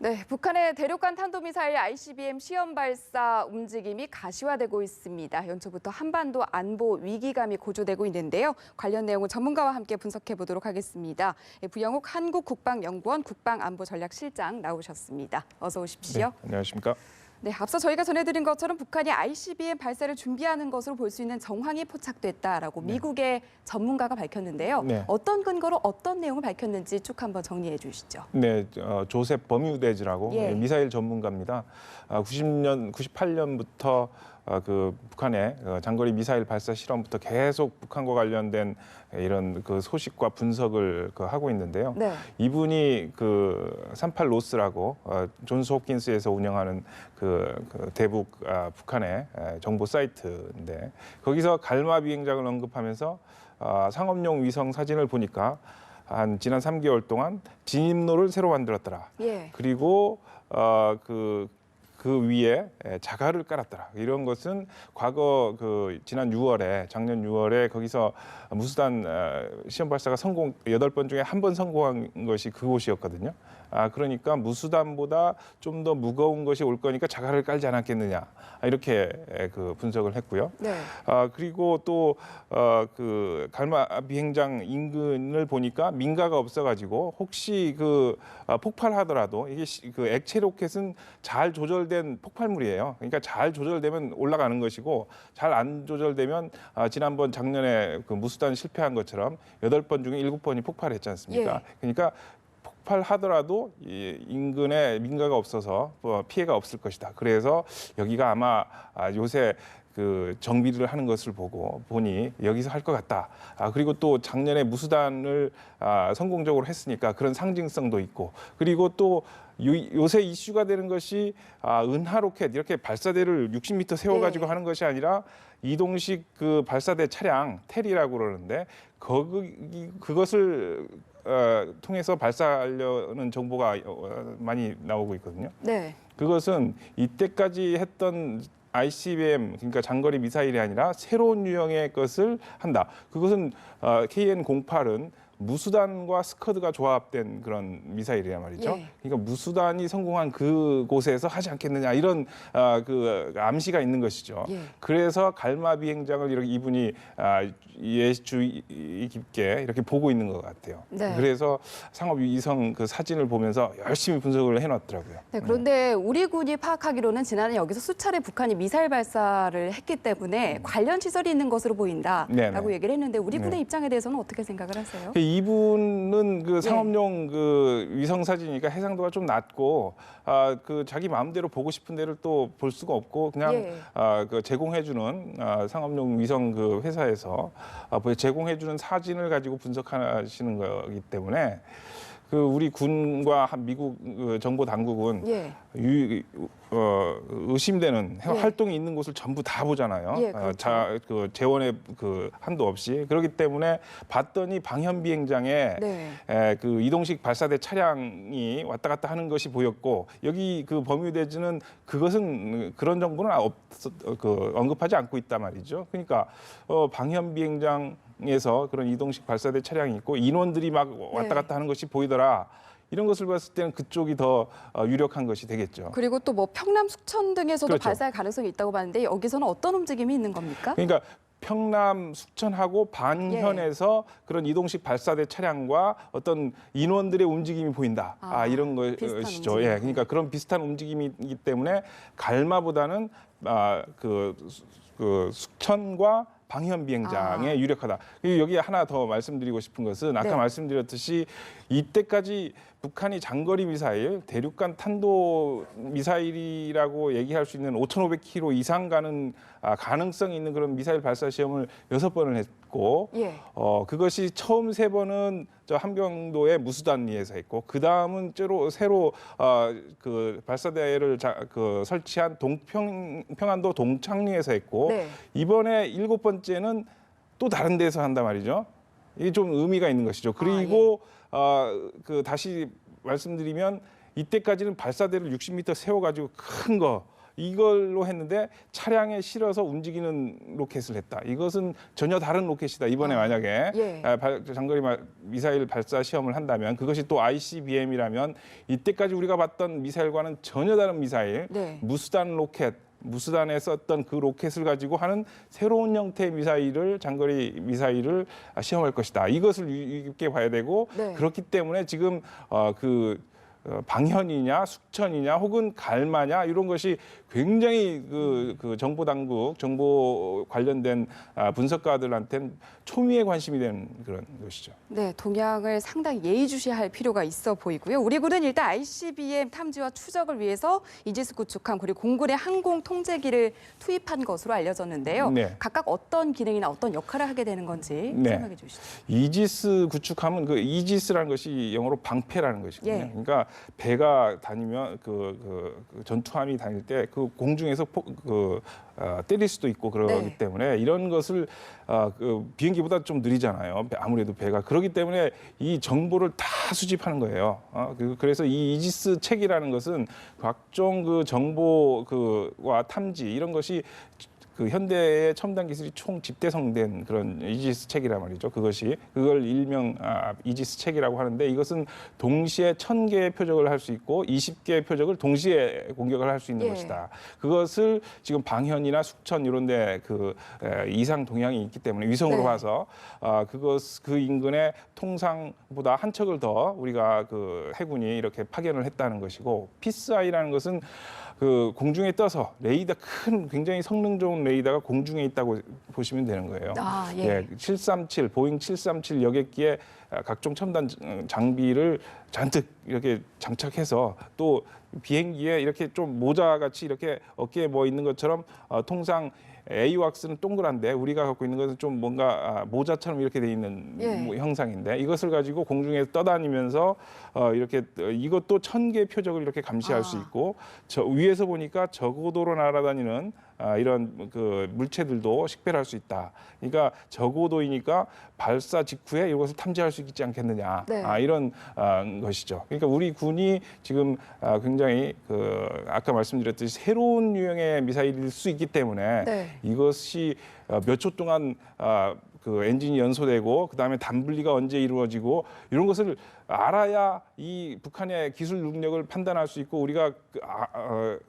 네, 북한의 대륙간 탄도미사일 ICBM 시험 발사 움직임이 가시화되고 있습니다. 연초부터 한반도 안보 위기감이 고조되고 있는데요. 관련 내용을 전문가와 함께 분석해 보도록 하겠습니다. 부영욱 한국국방연구원 국방안보전략실장 나오셨습니다. 어서 오십시오. 네, 안녕하십니까? 네, 앞서 저희가 전해드린 것처럼 북한이 ICBM 발사를 준비하는 것으로 볼 수 있는 정황이 포착됐다라고 미국의 전문가가 밝혔는데요. 네. 어떤 근거로 어떤 내용을 밝혔는지 쭉 한번 정리해 주시죠. 네, 조셉 버뮤데즈라고 예. 미사일 전문가입니다. 98년부터 그 북한의 장거리 미사일 발사 실험부터 계속 북한과 관련된 이런 그 소식과 분석을 하고 있는데요. 네. 이분이 그 38 로스라고 존스 홉킨스에서 운영하는 그 대북 북한의 정보 사이트인데 거기서 갈마 비행장을 언급하면서 상업용 위성 사진을 보니까 지난 3개월 동안 진입로를 새로 만들었더라. 예. 그리고 그 위에 자갈을 깔았더라. 이런 것은 과거 지난 6월에 작년 6월에 거기서 무수단 시험 발사가 8번 중에 한 번 성공한 것이 그곳이었거든요. 그러니까 무수단보다 좀 더 무거운 것이 올 거니까 자갈을 깔지 않았겠느냐. 이렇게 분석을 했고요. 네. 그리고 또 그 갈마 비행장 인근을 보니까 민가가 없어가지고 혹시 폭발하더라도 이게 그 액체 로켓은 잘 조절된 폭발물이에요. 그러니까 잘 조절되면 올라가는 것이고 잘 안 조절되면 지난번 작년에 그 무수단 실패한 것처럼 8번 중에 7번이 폭발했지 않습니까? 예. 그러니까 폭발하더라도 인근에 민가가 없어서 피해가 없을 것이다. 그래서 여기가 아마 요새 그 정비를 하는 것을 보니 여기서 할 것 같다. 그리고 또 작년에 무수단을 성공적으로 했으니까 그런 상징성도 있고 그리고 또 요새 이슈가 되는 것이 은하 로켓 이렇게 발사대를 60m 세워가지고 네. 하는 것이 아니라 이동식 그 발사대 차량 테리라고 그러는데 그것을 통해서 발사하려는 정보가 많이 나오고 있거든요. 네. 그것은 이때까지 했던 ICBM 그러니까 장거리 미사일이 아니라 새로운 유형의 것을 한다. 그것은 KN-08은 무수단과 스커드가 조합된 그런 미사일이란 말이죠. 예. 그러니까 무수단이 성공한 그곳에서 하지 않겠느냐 이런 그 암시가 있는 것이죠. 예. 그래서 갈마 비행장을 이렇게 이분이 예주의 깊게 이렇게 보고 있는 것 같아요. 네. 그래서 상업 위성 그 사진을 보면서 열심히 분석을 해놨더라고요. 네, 그런데 우리 군이 파악하기로는 지난해 여기서 수차례 북한이 미사일 발사를 했기 때문에 관련 시설이 있는 것으로 보인다라고 네네. 얘기를 했는데 우리 군의 네. 입장에 대해서는 어떻게 생각을 하세요? 이분은 그 상업용 그 위성 사진이니까 해상도가 좀 낮고 그 자기 마음대로 보고 싶은 데를 또 볼 수가 없고 그냥 예. 그 제공해주는 상업용 위성 그 회사에서 제공해주는 사진을 가지고 분석하시는 거기 때문에 그 우리 군과 미국 정보 당국은 예. 의심되는 예. 활동이 있는 곳을 전부 다 보잖아요. 예, 그렇죠. 그 재원의 그 한도 없이 그렇기 때문에 봤더니 방현 비행장에 네. 그 이동식 발사대 차량이 왔다 갔다 하는 것이 보였고 여기 그 버뮤데즈는 그것은 그런 정보는 언급하지 않고 있단 말이죠. 그러니까 방현 비행장에서 그런 이동식 발사대 차량이 있고 인원들이 막 왔다 갔다 하는 것이 보이더라. 이런 것을 봤을 때는 그쪽이 더 유력한 것이 되겠죠. 그리고 또 뭐 평남 숙천 등에서도 그렇죠. 발사할 가능성이 있다고 봤는데 여기서는 어떤 움직임이 있는 겁니까? 그러니까 평남 숙천하고 방현에서 그런 이동식 발사대 차량과 어떤 인원들의 움직임이 보인다. 이런 비슷한 것이죠. 움직임. 예, 그러니까 그런 비슷한 움직임이기 때문에 갈마보다는 그 숙천과 방현 비행장에 유력하다. 그리고 여기 하나 더 말씀드리고 싶은 것은 아까 네. 말씀드렸듯이 이때까지 북한이 장거리 미사일, 대륙간 탄도 미사일이라고 얘기할 수 있는 5,500km 이상 가는 가능성이 있는 그런 미사일 발사 시험을 6번을 했고, 예. 그것이 처음 3번은 저 함경도의 무수단리에서 했고, 그 다음은 새로 그 발사대를 설치한 평안도 동창리에서 했고, 네. 이번에 7번째는 또 다른 데서 한단 말이죠. 이게 좀 의미가 있는 것이죠. 그리고 다시 말씀드리면 이때까지는 발사대를 60m 세워가지고 큰 거 이걸로 했는데 차량에 실어서 움직이는 로켓을 했다. 이것은 전혀 다른 로켓이다. 이번에 만약에 예. 장거리 미사일 발사 시험을 한다면 그것이 또 ICBM이라면 이때까지 우리가 봤던 미사일과는 전혀 다른 미사일, 네. 무수단 로켓, 무수단에 썼던 그 로켓을 가지고 하는 새로운 형태의 미사일을 장거리 미사일을 시험할 것이다. 이것을 유의 깊게 봐야 되고 네. 그렇기 때문에 지금 방현이냐 숙천이냐 혹은 갈마냐 이런 것이 굉장히 그 정보 당국, 정보 관련된 분석가들한테는 초미의 관심이 되는 그런 것이죠. 네, 동향을 상당히 예의주시할 필요가 있어 보이고요. 우리 군은 일단 ICBM 탐지와 추적을 위해서 이지스 구축함 그리고 공군의 항공 통제기를 투입한 것으로 알려졌는데요. 네. 각각 어떤 기능이나 어떤 역할을 하게 되는 건지 네. 설명해 주시죠. 이지스 구축함은 그 이지스라는 것이 영어로 방패라는 것이거든요. 예. 그러니까 배가 다니면 그 전투함이 다닐 때 그 공중에서 때릴 수도 있고 그러기 네. 때문에 이런 것을 그 비행기보다 좀 느리잖아요. 아무래도 배가 그렇기 때문에 이 정보를 다 수집하는 거예요. 그래서 이 이지스 책이라는 것은 각종 그 정보 그와 탐지 이런 것이 그 현대의 첨단 기술이 총 집대성된 그런 이지스 책이란 말이죠. 그걸 일명 이지스 책이라고 하는데 이것은 동시에 1000개의 표적을 할 수 있고 20개의 표적을 동시에 공격을 할 수 있는 예. 것이다. 그것을 지금 방현이나 숙천 이런 데 이상 동향이 있기 때문에 위성으로 네. 봐서 그 인근의 통상보다 한 척을 더 우리가 그 해군이 이렇게 파견을 했다는 것이고 피스아이라는 것은 그 공중에 떠서 레이더 굉장히 성능 좋은 레이더가 공중에 있다고 보시면 되는 거예요. 예. 737 보잉 737 여객기에 각종 첨단 장비를 잔뜩 이렇게 장착해서 또 비행기에 이렇게 좀 모자같이 이렇게 어깨에 뭐 있는 것처럼 통상 에이왁스는 동그란데 우리가 갖고 있는 것은 좀 뭔가 모자처럼 이렇게 돼 있는 예. 형상인데 이것을 가지고 공중에 떠다니면서 이렇게 이것도 1000개의 표적을 이렇게 감시할 수 있고 저 위에서 보니까 저고도로 날아다니는 이런 그 물체들도 식별할 수 있다. 그러니까 저고도이니까 발사 직후에 이것을 탐지할 수 있지 않겠느냐. 네. 이런 것이죠. 그러니까 우리 군이 지금 굉장히 아까 말씀드렸듯이 새로운 유형의 미사일일 수 있기 때문에 네. 이것이 몇 초 동안 그 엔진이 연소되고 그다음에 단분리가 언제 이루어지고 이런 것을 알아야 이 북한의 기술 능력을 판단할 수 있고 우리가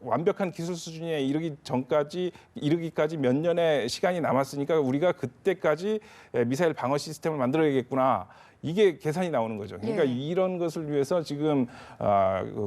완벽한 기술 수준에 이르기까지 몇 년의 시간이 남았으니까 우리가 그때까지 미사일 방어 시스템을 만들어야겠구나. 이게 계산이 나오는 거죠. 그러니까 예. 이런 것을 위해서 지금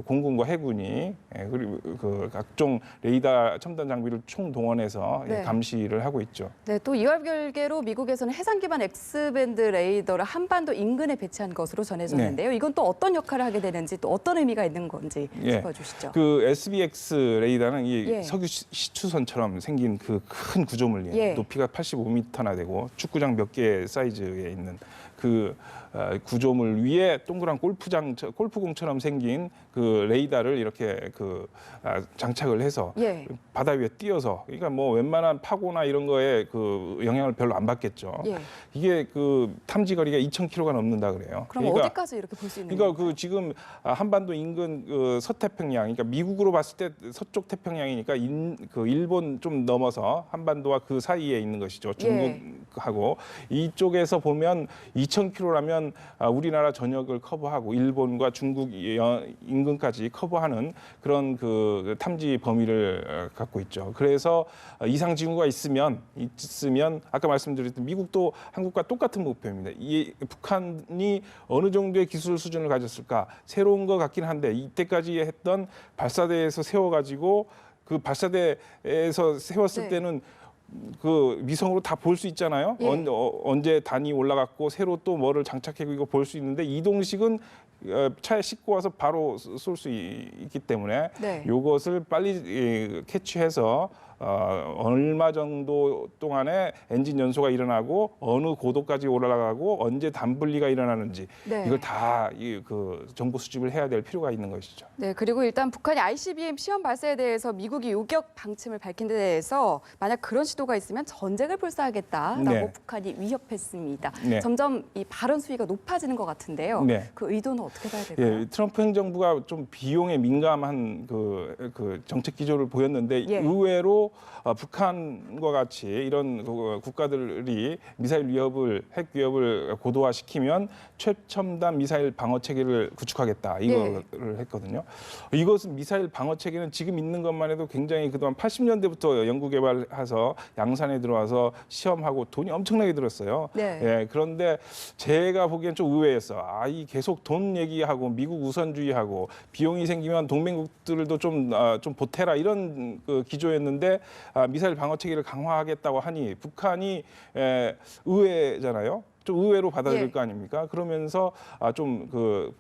공군과 해군이 그리고 그 각종 레이더 첨단 장비를 총동원해서 네. 감시를 하고 있죠. 네, 또 이와 별개로 미국에서는 해상 기반 X밴드 레이더를 한반도 인근에 배치한 것으로 전해졌는데요. 이건 또 어떤 역할을 하게 되는지 또 어떤 의미가 있는 건지 예. 짚어주시죠. 그 SBX 레이더는 이 예. 석유 시추선처럼 생긴 그 큰 구조물이에요. 예. 높이가 85m나 되고 축구장 몇 개 사이즈에 있는 그 구조물 위에 동그란 골프공처럼 생긴 그 레이더를 이렇게 장착을 해서 예. 바다 위에 띄어서 그러니까 뭐 웬만한 파고나 이런 거에 그 영향을 별로 안 받겠죠. 예. 이게 그 탐지 거리가 2,000km가 넘는다 그래요. 그럼 그러니까 어디까지 이렇게 볼 수 있는 그러니까 건가요? 그 지금 한반도 인근 그 서태평양, 그러니까 미국으로 봤을 때 서쪽 태평양이니까 그 일본 좀 넘어서 한반도와 그 사이에 있는 것이죠. 중국하고 이쪽에서 보면 2,000km라면 우리나라 전역을 커버하고 일본과 중국 인근까지 커버하는 그런 그 탐지 범위를 갖고 있죠. 그래서 이상 징후가 있으면 아까 말씀드렸던 미국도 한국과 똑같은 목표입니다. 이 북한이 어느 정도의 기술 수준을 가졌을까? 새로운 것 같긴 한데 이때까지 했던 발사대에서 세워가지고 그 발사대에서 세웠을 네. 때는 그 위성으로 다 볼 수 있잖아요. 예. 언제 단이 올라갔고 새로 또 뭐를 장착하고 이거 볼 수 있는데 이동식은 차에 싣고 와서 바로 쏠 수 있기 때문에 네. 이것을 빨리 캐치해서 얼마 정도 동안에 엔진 연소가 일어나고 어느 고도까지 올라가고 언제 단분리가 일어나는지 네. 이걸 다 그 정보 수집을 해야 될 필요가 있는 것이죠. 네, 그리고 일단 북한이 ICBM 시험 발사에 대해서 미국이 요격 방침을 밝힌 데 대해서 만약 그런 시도가 있으면 전쟁을 불사하겠다라고 네. 북한이 위협했습니다. 네. 점점 이 발언 수위가 높아지는 것 같은데요. 네. 그 의도는 어떻게 봐야 될까요? 예, 트럼프 행정부가 좀 비용에 민감한 그 정책 기조를 보였는데 예. 의외로 북한과 같이 이런 국가들이 미사일 위협을 핵 위협을 고도화시키면 최첨단 미사일 방어 체계를 구축하겠다 이거를 했거든요. 이것은 미사일 방어 체계는 지금 있는 것만 해도 굉장히 그동안 80년대부터 연구 개발해서 양산에 들어와서 시험하고 돈이 엄청나게 들었어요. 네. 예, 그런데 제가 보기엔 좀 의외였어. 이 계속 돈 얘기하고 미국 우선주의하고 비용이 생기면 동맹국들도 좀 보태라 이런 그 기조였는데 미사일 방어 체계를 강화하겠다고 하니 북한이 의외잖아요. 좀 의외로 받아들일 예. 거 아닙니까? 그러면서 좀 그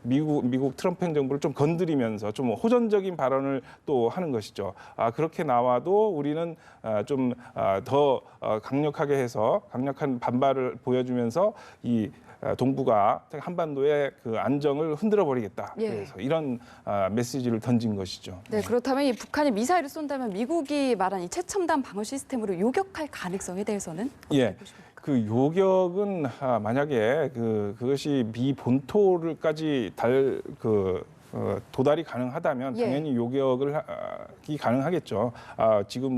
미국 트럼프 행정부를 좀 건드리면서 좀 호전적인 발언을 또 하는 것이죠. 그렇게 나와도 우리는 좀 더 강력하게 해서 강력한 반발을 보여주면서 이 동북아 한반도의 그 안정을 흔들어 버리겠다. 예. 그래서 이런 메시지를 던진 것이죠. 네, 그렇다면 이 북한이 미사일을 쏜다면 미국이 말한 이 최첨단 방어 시스템으로 요격할 가능성에 대해서는 어떻게 예. 보십니까? 그 요격은 만약에 그것이 미 본토를까지 도달이 가능하다면 예. 당연히 요격을 하기 가능하겠죠. 지금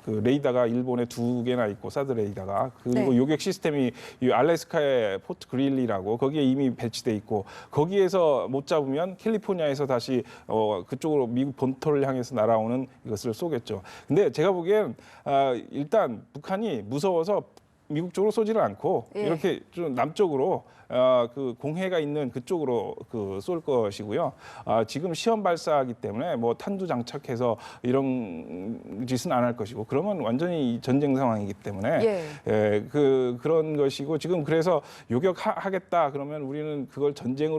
그 레이더가 일본에 2개나 있고 사드 레이더가 그리고 네. 요격 시스템이 이 알래스카의 포트 그릴리라고 거기에 이미 배치돼 있고 거기에서 못 잡으면 캘리포니아에서 다시 그쪽으로 미국 본토를 향해서 날아오는 이것을 쏘겠죠. 근데 제가 보기엔 일단 북한이 무서워서 미국 쪽으로 쏘지를 않고 예. 이렇게 좀 남쪽으로 그 공해가 있는 그쪽으로 쏠 것이고요. 지금 시험 발사하기 때문에 뭐 탄두 장착해서 이런 짓은 안 할 것이고 그러면 완전히 전쟁 상황이기 때문에 예. 그런 것이고 지금 그래서 요격하겠다 그러면 우리는 그걸 전쟁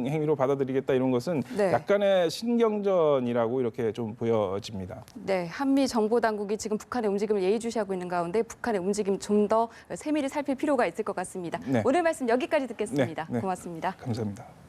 행위로 받아들이겠다 이런 것은 네. 약간의 신경전이라고 이렇게 좀 보여집니다. 네, 한미 정보 당국이 지금 북한의 움직임을 예의주시하고 있는 가운데 북한의 움직임 좀 더 세밀히 살필 필요가 있을 것 같습니다. 네. 오늘 말씀 여기까지 듣겠습니다. 네, 네. 고맙습니다. 감사합니다.